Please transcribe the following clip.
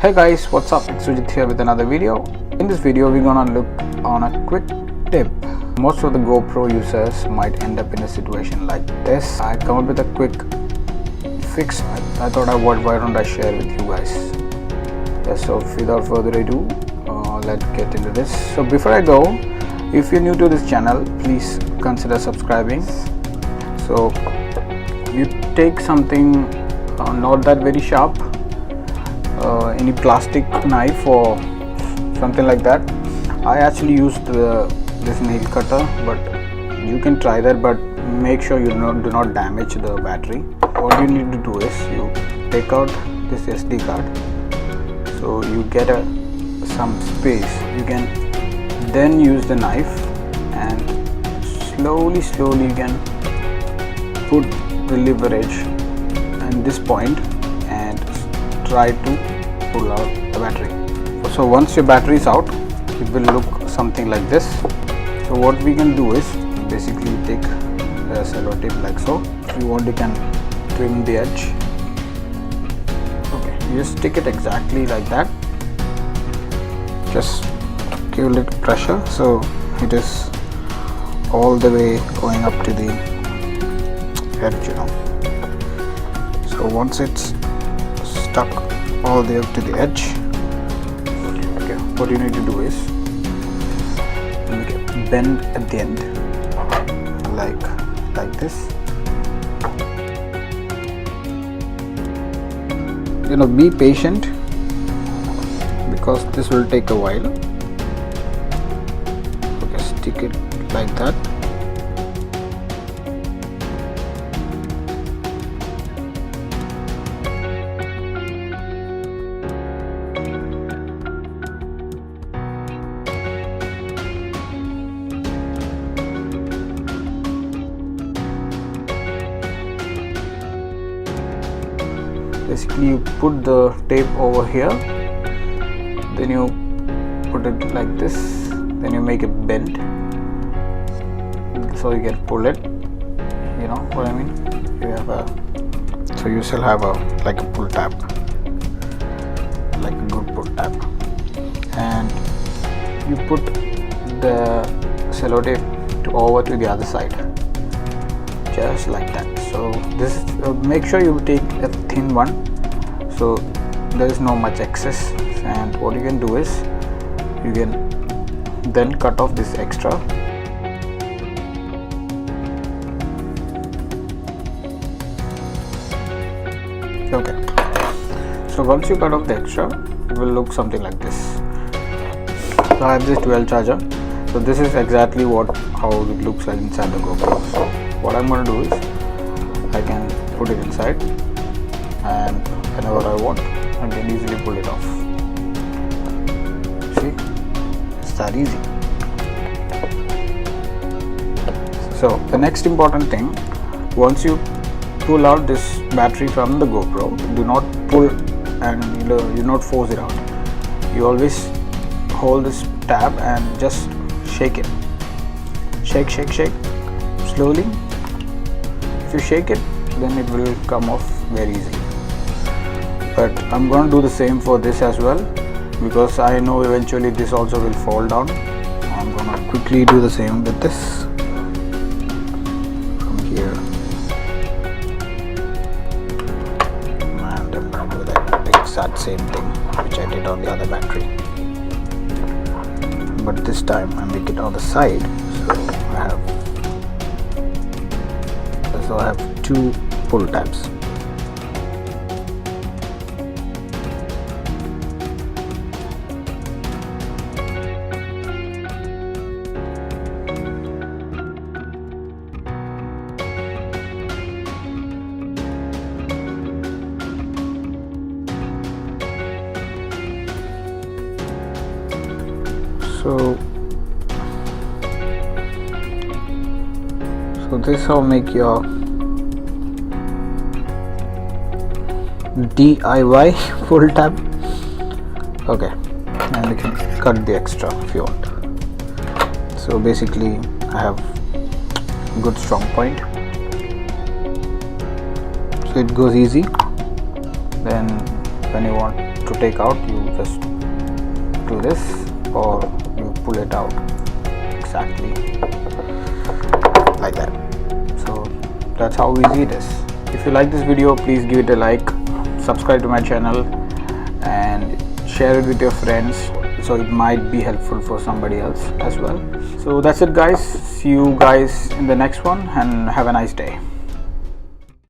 Hey guys, what's up? It's Sujit here with another video. In this video we're gonna look on a quick tip. Most of the GoPro users might end up in a situation like this. I come up with a quick fix. I thought why don't I share with you guys. So without further ado, let's get into this. So before I go, if you're new to this channel, please consider subscribing. So you take something not that very sharp, any plastic knife or something like that. I actually used this nail cutter, but you can try that, but make sure you do not damage the battery. What you need to do is you take out this SD card, so you get some space. You can then use the knife and slowly you can put the leverage at this point and try to pull out the battery. So once your battery is out, it will look something like this. So what we can do is basically take a cello tape like so. If you want, you can trim the edge. Okay, you just stick it exactly like that. Just give a little pressure so it is all the way going up to the edge, So once it's stuck all the way up to the edge, okay, what you need to do is make a bend at the end, like this. Be patient because this will take a while. Okay, stick it like that. Basically, you put the tape over here, then you put it like this, then you make a bend so you can pull it. You know what I mean? So you still have like a pull tab, like a good pull tab, and you put the cello tape over to the other side, just like that. So this make sure you take a thin one, so there is no much excess. And what you can do is you can then cut off this extra. Okay, so once you cut off the extra, it will look something like this. So I have this 12 charger, so this is exactly how it looks like inside the GoPro. So what I'm going to do is I can put it inside, and whenever I want, I can easily pull it off. See, it's that easy. So the next important thing, once you pull out this battery from the GoPro, do not pull and you not force it out. You always hold this tab and just shake it. Shake slowly. If you shake it, then it will come off very easily. But I'm going to do the same for this as well, because I know eventually this also will fall down. I'm going to quickly do the same with this from here, and I'm going to do that exact same thing which I did on the other battery, but this time I make it on the side. So I have two pull tabs. So this will make your DIY pull tab. Okay, and you can cut the extra if you want. So basically I have good strong point, so it goes easy. Then when you want to take out, you just do this, or you pull it out exactly like that. So that's how easy it is. If you like this video, please give it a like, subscribe to my channel, and share it with your friends, so it might be helpful for somebody else as well. So that's it guys, see you guys in the next one, and have a nice day.